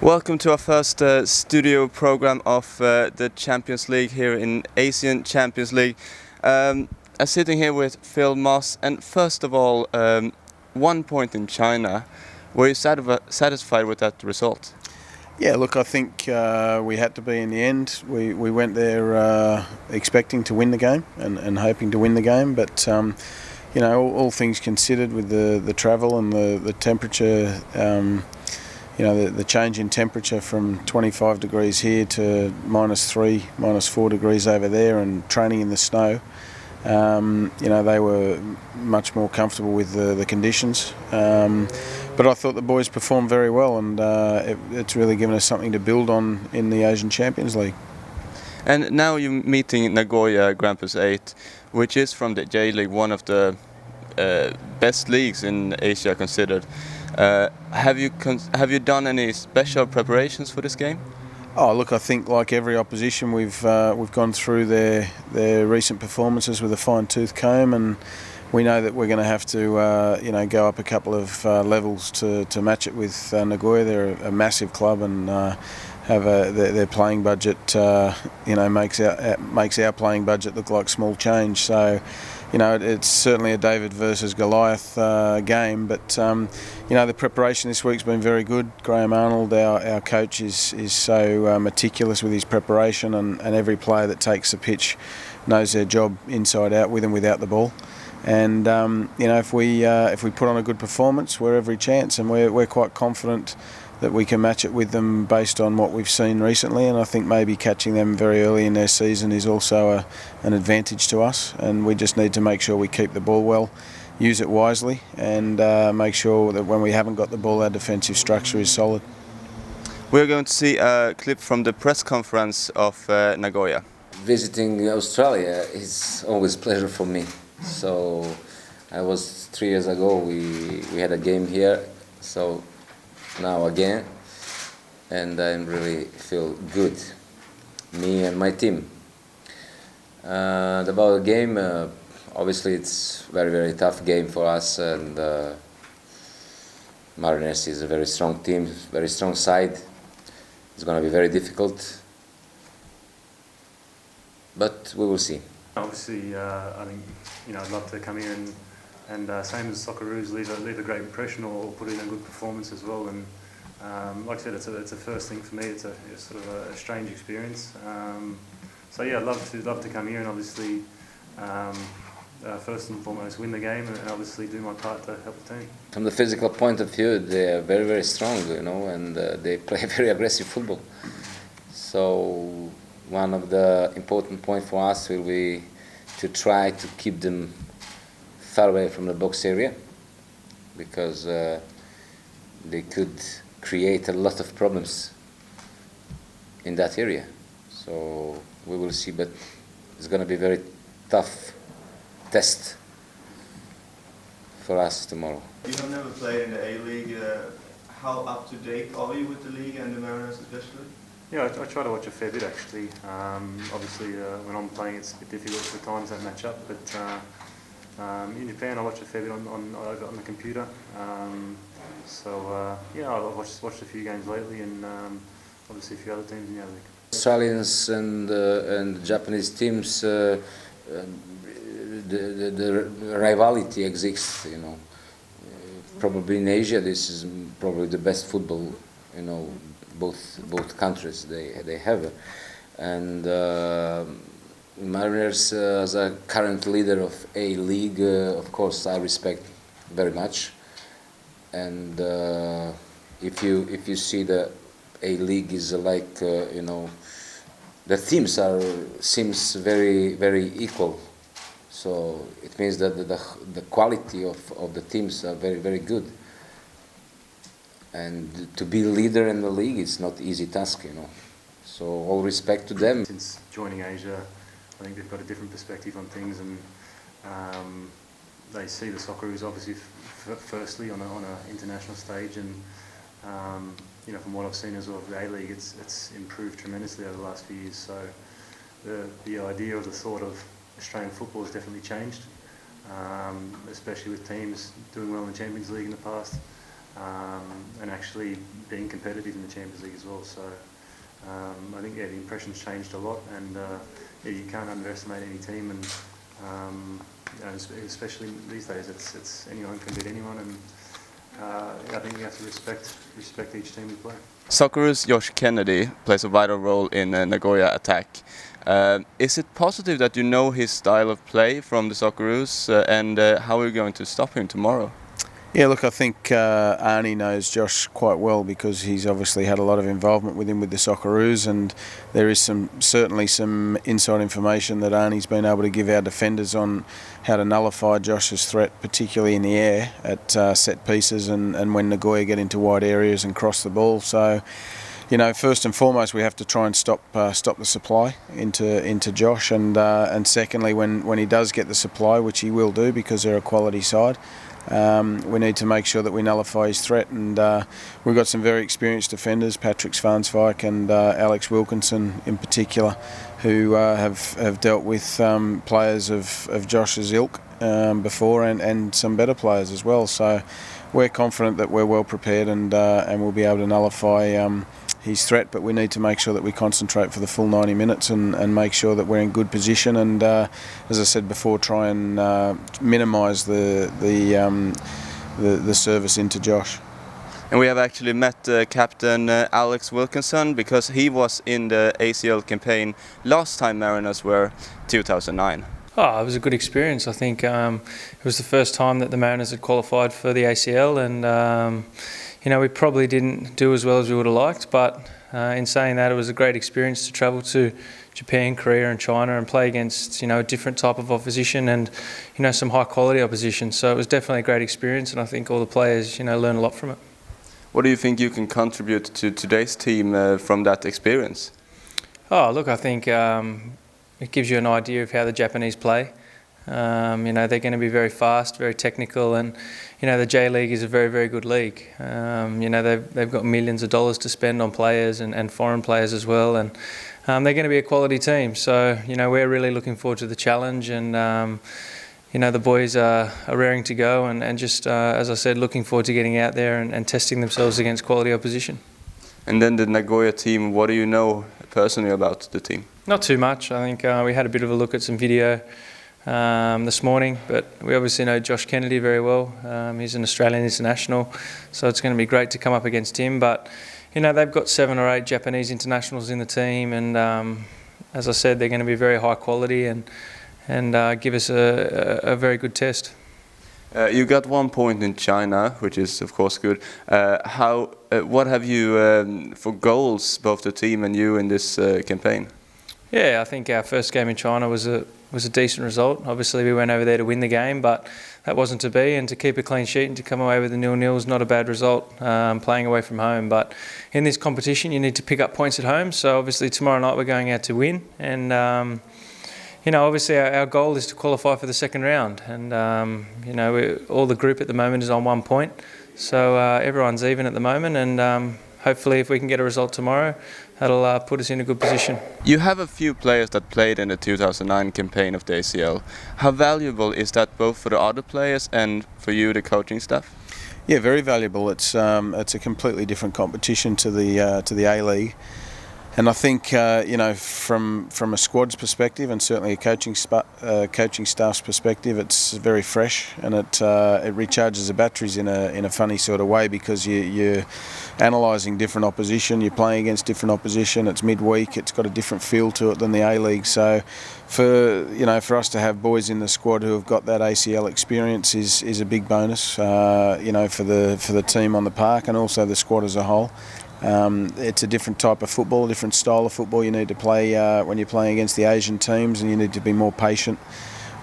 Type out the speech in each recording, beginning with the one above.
Welcome to our first studio program of the Champions League here in Asian Champions League. I'm sitting here with Phil Moss, and first of all, 1 point in China. Were you satisfied with that result? Yeah, look, I think we had to be in the end. We went there expecting to win the game and hoping to win the game, but all things considered with the travel and the temperature, the change in temperature from 25 degrees here to -3, -4 degrees over there, and training in the snow. They were much more comfortable with the conditions. But I thought the boys performed very well, and it's really given us something to build on in the Asian Champions League. And now you're meeting Nagoya Grampus 8, which is from the J League, one of the best leagues in Asia considered. Have you done any special preparations for this game? Oh, look, I think like every opposition, we've gone through their recent performances with a fine-tooth comb, and we know that we're going to have to go up a couple of levels to match it with Nagoya. They're a massive club, and their playing budget makes our playing budget look like small change. So it's certainly a David versus Goliath game, but the preparation this week's been very good. Graham Arnold, our coach, is so meticulous with his preparation, and every player that takes the pitch knows their job inside out, with and without the ball. And if we put on a good performance, we're every chance, and we're quite confident that we can match it with them based on what we've seen recently. And I think maybe catching them very early in their season is also an advantage to us, and we just need to make sure we keep the ball well, use it wisely, and make sure that when we haven't got the ball, our defensive structure is solid. We're going to see a clip from the press conference of Nagoya. Visiting Australia is always a pleasure for me. So I was 3 years ago, we had a game here, so now again, and I really feel good, me and my team. About the game, obviously it's very, very tough game for us, and Mariners is a very strong team, very strong side. It's going to be very difficult, but we will see. Obviously, I think I'd love to come here and same as Socceroos, leave a great impression or put in a good performance as well. And like I said, it's a first thing for me. It's sort of a strange experience. So yeah, I'd love to come here and obviously first and foremost win the game, and obviously do my part to help the team. From the physical point of view, they are very, very strong, and they play very aggressive football. So one of the important points for us will be to try to keep them far away from the box area, because they could create a lot of problems in that area. So we will see, but it's going to be a very tough test for us tomorrow. You have never played in the A-League. How up to date are you with the league and the Mariners especially? Yeah, I try to watch a fair bit actually. Obviously, when I'm playing, it's a bit difficult for the times that match up. But in Japan, I watch a fair bit on the computer. I've watched a few games lately, and obviously a few other teams in the league. Australians and Japanese teams, the rivalry exists. Probably in Asia, this is probably the best football. Both countries they have, and Mariners as a current leader of A League, of course I respect very much. And if you see the A League is like the teams seems very, very equal. So it means that the quality of the teams are very, very good. And to be leader in the league is not easy task, So all respect to them. Since joining Asia, I think they've got a different perspective on things, and they see the Socceroos obviously firstly on an international stage, and from what I've seen as well of the A-League, it's improved tremendously over the last few years. So the idea or the thought of Australian football has definitely changed, especially with teams doing well in the Champions League in the past. and actually being competitive in the Champions League as well. So I think the impression's changed a lot, and you can't underestimate any team, and especially these days, it's anyone can beat anyone, and I think we have to respect each team we play. Socceroos Josh Kennedy plays a vital role in Nagoya attack. Is it positive that you know his style of play from the Socceroos, and how are you going to stop him tomorrow? Yeah, look, I think Arnie knows Josh quite well because he's obviously had a lot of involvement with him with the Socceroos, and there is certainly some inside information that Arnie's been able to give our defenders on how to nullify Josh's threat, particularly in the air at set pieces and when Nagoya get into wide areas and cross the ball. So, you know, first and foremost, we have to try and stop the supply into Josh, and secondly, when he does get the supply, which he will do because they're a quality side, we need to make sure that we nullify his threat, and we've got some very experienced defenders, Patrick Svansvik and Alex Wilkinson in particular, who have dealt with players of Josh's ilk before, and some better players as well. So we're confident that we're well prepared, and we'll be able to nullify his threat, but we need to make sure that we concentrate for the full 90 minutes and make sure that we're in good position, and as I said before, try and minimise the service into Josh. And we have actually met captain Alex Wilkinson, because he was in the ACL campaign last time Mariners were 2009. Oh, it was a good experience. I think it was the first time that the Mariners had qualified for the ACL, and you know, we probably didn't do as well as we would have liked, but in saying that, it was a great experience to travel to Japan, Korea and China and play against, you know, a different type of opposition and, you know, some high quality opposition. So it was definitely a great experience, and I think all the players, you know, learn a lot from it. What do you think you can contribute to today's team from that experience? Oh, look, I think it gives you an idea of how the Japanese play. You know, they're going to be very fast, very technical, and you know, the J League is a very, very good league. You know, they've got millions of dollars to spend on players and foreign players as well, and they're going to be a quality team. So you know, we're really looking forward to the challenge, and you know, the boys are raring to go, and just as I said, looking forward to getting out there and testing themselves against quality opposition. And then the Nagoya team, what do you know personally about the team? Not too much. I think we had a bit of a look at some video this morning, but we obviously know Josh Kennedy very well. He's an Australian international, so it's going to be great to come up against him. But you know, they've got 7 or 8 Japanese internationals in the team, and as I said, they're going to be very high quality and give us a very good test. You got 1 point in China, which is of course good. What have you for goals, both the team and you, in this campaign? Yeah, I think our first game in China was a decent result. Obviously, we went over there to win the game, but that wasn't to be. And to keep a clean sheet and to come away with a 0-0 is not a bad result, playing away from home. But in this competition, you need to pick up points at home. So obviously, tomorrow night we're going out to win. And you know, obviously our goal is to qualify for the second round. And you know, all the group at the moment is on 1 point. So everyone's even at the moment, and hopefully, if we can get a result tomorrow, that'll put us in a good position. You have a few players that played in the 2009 campaign of the ACL. How valuable is that, both for the other players and for you, the coaching staff? Yeah, very valuable. It's a completely different competition to the A-League. And I think, you know, from a squad's perspective and certainly a coaching staff's perspective, it's very fresh, and it recharges the batteries in a funny sort of way, because you're analysing different opposition, you're playing against different opposition. It's midweek, it's got a different feel to it than the A-League. So for us to have boys in the squad who have got that ACL experience is a big bonus. You know, for the team on the park and also the squad as a whole. It's a different type of football, a different style of football you need to play when you're playing against the Asian teams, and you need to be more patient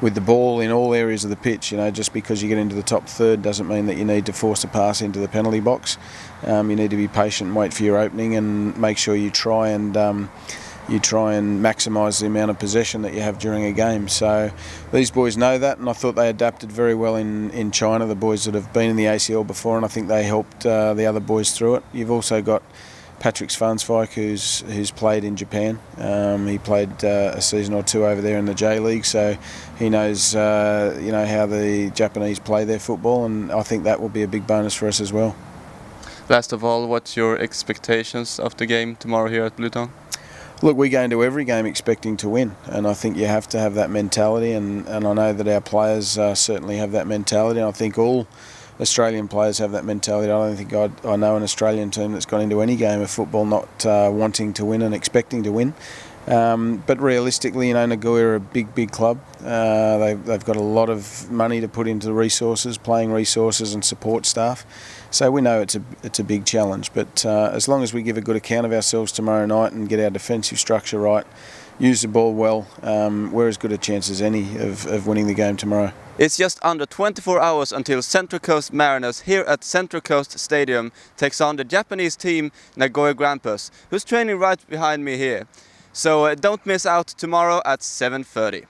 with the ball in all areas of the pitch. You know, just because you get into the top third doesn't mean that you need to force a pass into the penalty box. You need to be patient and wait for your opening, and make sure you try and maximise the amount of possession that you have during a game. So these boys know that, and I thought they adapted very well in China, the boys that have been in the ACL before, and I think they helped the other boys through it. You've also got Patrick Svansvik, who's played in Japan. He played a season or 2 over there in the J League, so he knows you know, how the Japanese play their football, and I think that will be a big bonus for us as well. Last of all, what's your expectations of the game tomorrow here at Bluetown? Look, we go into every game expecting to win, and I think you have to have that mentality, and I know that our players certainly have that mentality, and I think all Australian players have that mentality. I don't think I know an Australian team that's gone into any game of football not wanting to win and expecting to win. But realistically, you know, Nagoya are a big club. They've got a lot of money to put into resources, playing resources and support staff. So we know it's a big challenge. But as long as we give a good account of ourselves tomorrow night and get our defensive structure right, use the ball well, we're as good a chance as any of winning the game tomorrow. It's just under 24 hours until Central Coast Mariners here at Central Coast Stadium takes on the Japanese team Nagoya Grampus, who's training right behind me here. So don't miss out tomorrow at 7:30.